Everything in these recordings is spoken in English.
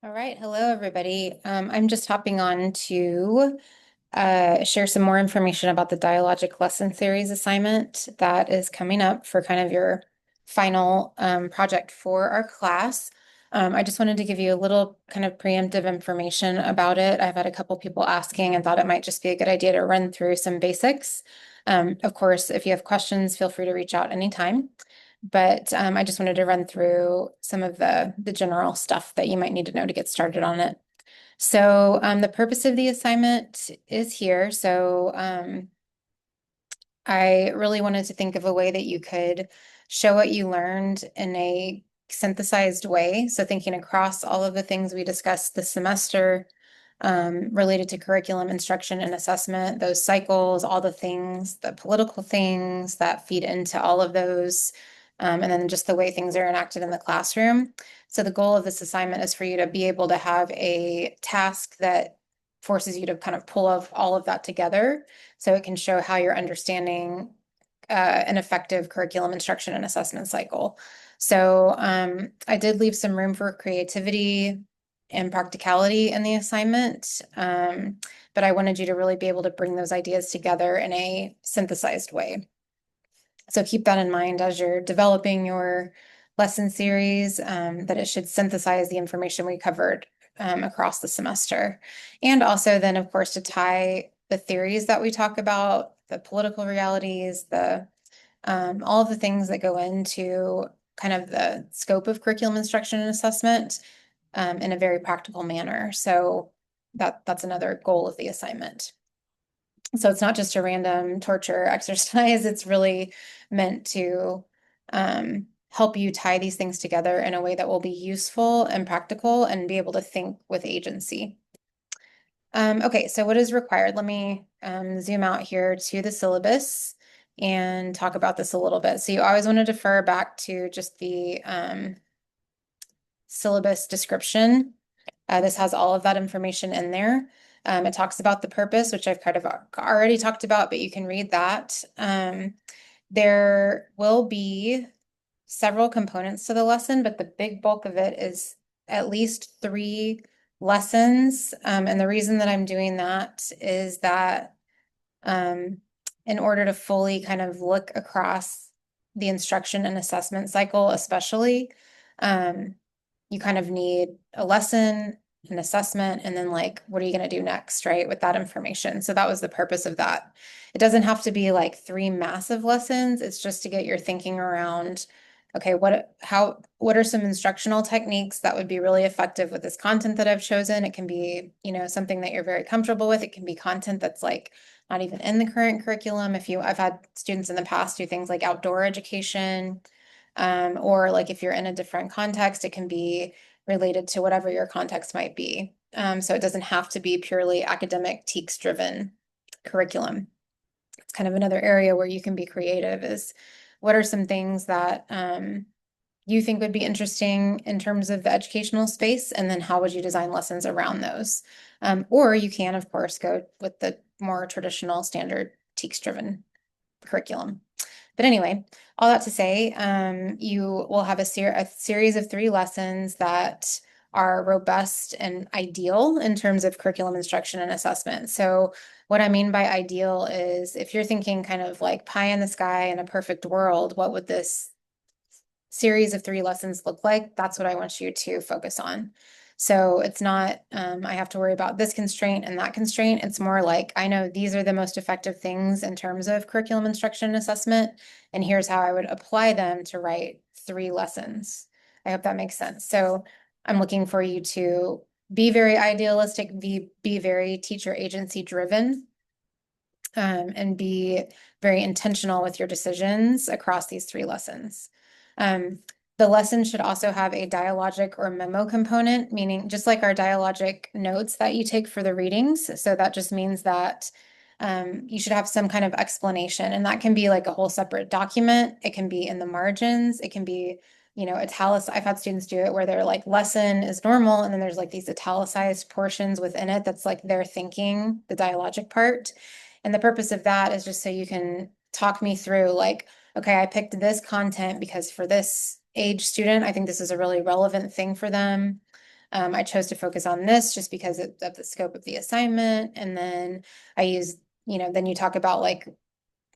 All right, hello everybody. I'm just hopping on to share some more information about the Dialogic lesson series assignment that is coming up for kind of your final project for our class. I just wanted to give you a little kind of preemptive information about it. I've had a couple people asking and thought it might just be a good idea to run through some basics. Of course, if you have questions, feel free to reach out anytime. But I just wanted to run through some of the general stuff that you might need to know to get started on it. So the purpose of the assignment is here. So I really wanted to think of a way that you could show what you learned in a synthesized way. So thinking across all of the things we discussed this semester related to curriculum, instruction, and assessment, those cycles, all the things, the political things that feed into all of those, and then just the way things are enacted in the classroom. So the goal of this assignment is for you to be able to have a task that forces you to kind of pull all of that together so it can show how you're understanding an effective curriculum, instruction, and assessment cycle. So I did leave some room for creativity and practicality in the assignment, but I wanted you to really be able to bring those ideas together in a synthesized way. So keep that in mind as you're developing your lesson series, that it should synthesize the information we covered across the semester. And also then, of course, to tie the theories that we talk about, the political realities, the all of the things that go into kind of the scope of curriculum instruction and assessment in a very practical manner. So that's another goal of the assignment. So it's not just a random torture exercise. It's really meant to help you tie these things together in a way that will be useful and practical and be able to think with agency. Okay, so what is required? Let me zoom out here to the syllabus and talk about this a little bit. So you always want to defer back to just the syllabus description. This has all of that information in there. It talks about the purpose, which I've kind of already talked about, but you can read that. There will be several components to the lesson, but the big bulk of it is at least 3 lessons. And the reason that I'm doing that is that in order to fully kind of look across the instruction and assessment cycle, especially, you kind of need a lesson, an assessment, and then like, what are you going to do next, right, with that information? So that was the purpose of that. It doesn't have to be like 3 massive lessons. It's just to get your thinking around, okay, what are some instructional techniques that would be really effective with this content that I've chosen? It can be, something that you're very comfortable with. It can be content that's like not even in the current curriculum. I've had students in the past do things like outdoor education, or like if you're in a different context, it can be related to whatever your context might be. So it doesn't have to be purely academic, TEKS-driven curriculum. It's kind of another area where you can be creative is what are some things that you think would be interesting in terms of the educational space, and then how would you design lessons around those? Or you can, of course, go with the more traditional standard TEKS-driven curriculum. But anyway, all that to say, you will have a series of 3 lessons that are robust and ideal in terms of curriculum instruction and assessment. So what I mean by ideal is if you're thinking kind of like pie in the sky in a perfect world, what would this series of 3 lessons look like? That's what I want you to focus on. So it's not, I have to worry about this constraint and that constraint. It's more like, I know these are the most effective things in terms of curriculum instruction and assessment, and here's how I would apply them to write 3 lessons. I hope that makes sense. So I'm looking for you to be very idealistic, be very teacher agency driven, and be very intentional with your decisions across these 3 lessons. The lesson should also have a dialogic or memo component, meaning just like our dialogic notes that you take for the readings. So that just means that you should have some kind of explanation, and that can be like a whole separate document. It can be in the margins. It can be, italicized. I've had students do it where they're like, lesson is normal, and then there's like these italicized portions within it that's like their thinking, the dialogic part. And the purpose of that is just so you can talk me through like, okay, I picked this content because for this age student, I think this is a really relevant thing for them. I chose to focus on this just because of the scope of the assignment. And then I use, then you talk about like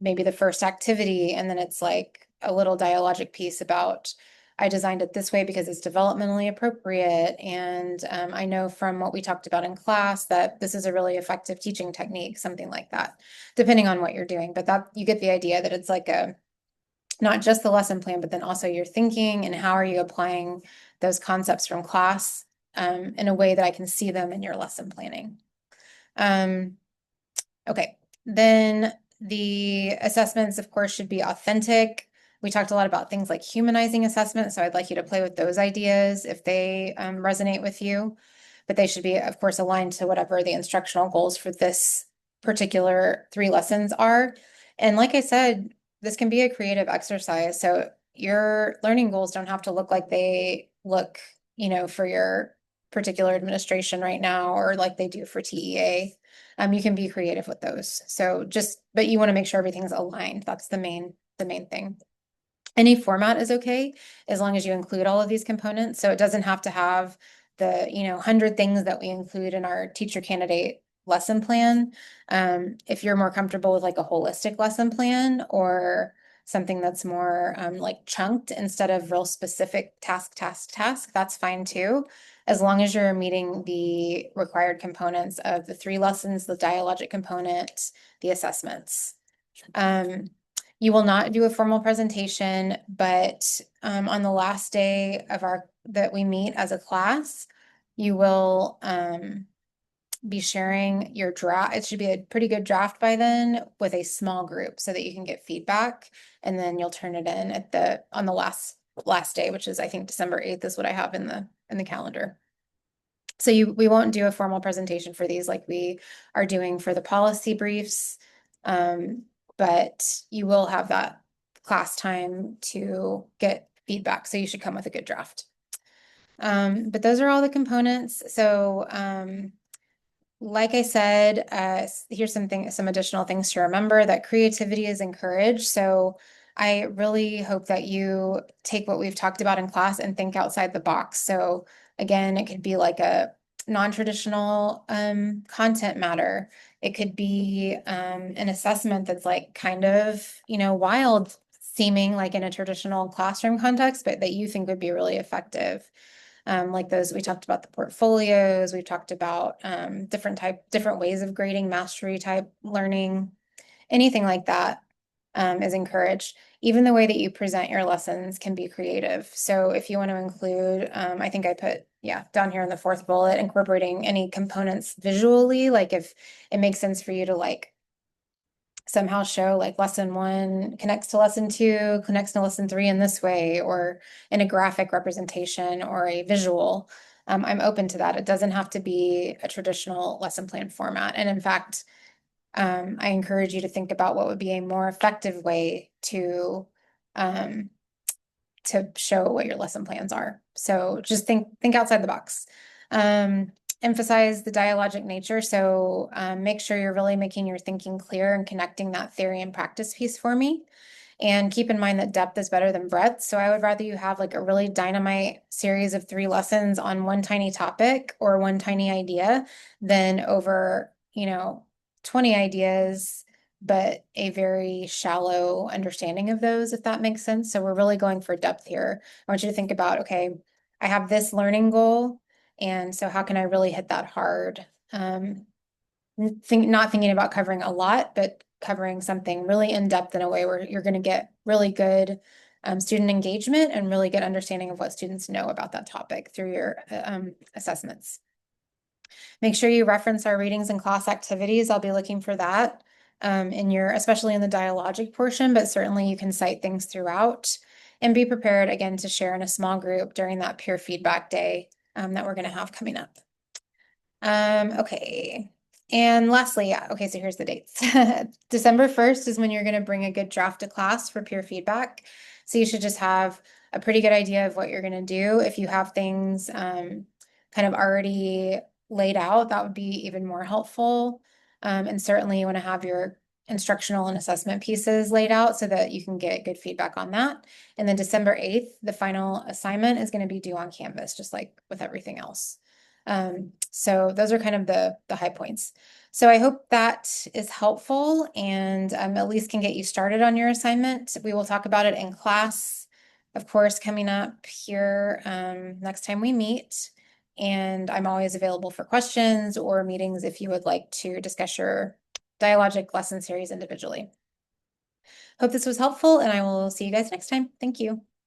maybe the first activity, and then it's like a little dialogic piece about I designed it this way because it's developmentally appropriate. And I know from what we talked about in class that this is a really effective teaching technique, something like that, depending on what you're doing. But that you get the idea that it's like a not just the lesson plan, but then also your thinking and how are you applying those concepts from class in a way that I can see them in your lesson planning. Okay, then the assessments, of course, should be authentic. We talked a lot about things like humanizing assessment, so I'd like you to play with those ideas if they resonate with you. But they should be, of course, aligned to whatever the instructional goals for this particular 3 lessons are. And like I said, this can be a creative exercise. So your learning goals don't have to look like they look, for your particular administration right now or like they do for TEA. You can be creative with those. So but you want to make sure everything's aligned. That's the main thing. Any format is okay as long as you include all of these components. So it doesn't have to have the, 100 things that we include in our teacher candidate lesson plan. If you're more comfortable with like a holistic lesson plan or something that's more like chunked instead of real specific task, that's fine too, as long as you're meeting the required components of the 3 lessons, the dialogic component, the assessments. You will not do a formal presentation, but on the last day of that we meet as a class, you will be sharing your draft. It should be a pretty good draft by then with a small group so that you can get feedback, and then you'll turn it in on the last day, which is I think December 8th is what I have in the calendar. So we won't do a formal presentation for these like we are doing for the policy briefs, but you will have that class time to get feedback. So you should come with a good draft. But those are all the components. So like I said, here's some additional things to remember, that creativity is encouraged. So I really hope that you take what we've talked about in class and think outside the box. So again, it could be like a non-traditional content matter. It could be an assessment that's like kind of, wild seeming like in a traditional classroom context, but that you think would be really effective. Like those, we talked about the portfolios, we've talked about different ways of grading mastery type learning, anything like that is encouraged. Even the way that you present your lessons can be creative. So if you want to include, I think I put, down here in the 4th bullet, incorporating any components visually, like if it makes sense for you to like somehow show like lesson 1 connects to lesson 2, connects to lesson 3 in this way, or in a graphic representation or a visual. I'm open to that. It doesn't have to be a traditional lesson plan format. And in fact, I encourage you to think about what would be a more effective way to show what your lesson plans are. So just think outside the box. Emphasize the dialogic nature. So make sure you're really making your thinking clear and connecting that theory and practice piece for me. And keep in mind that depth is better than breadth. So I would rather you have like a really dynamite series of 3 lessons on one tiny topic or one tiny idea than over, 20 ideas, but a very shallow understanding of those, if that makes sense. So we're really going for depth here. I want you to think about, okay, I have this learning goal, and so how can I really hit that hard? Not thinking about covering a lot, but covering something really in depth in a way where you're going to get really good student engagement and really good understanding of what students know about that topic through your assessments. Make sure you reference our readings and class activities. I'll be looking for that especially in the dialogic portion, but certainly you can cite things throughout, and be prepared again to share in a small group during that peer feedback day that we're going to have coming up. Okay. And lastly, okay, so here's the dates. December 1st is when you're going to bring a good draft to class for peer feedback. So you should just have a pretty good idea of what you're going to do. If you have things kind of already laid out, that would be even more helpful. And certainly you want to have your instructional and assessment pieces laid out so that you can get good feedback on that. And then December 8th, the final assignment is going to be due on Canvas, just like with everything else. So those are kind of the high points. So I hope that is helpful and at least can get you started on your assignment. We will talk about it in class, of course, coming up here next time we meet. And I'm always available for questions or meetings if you would like to discuss your Dialogic lesson series individually. Hope this was helpful, and I will see you guys next time. Thank you.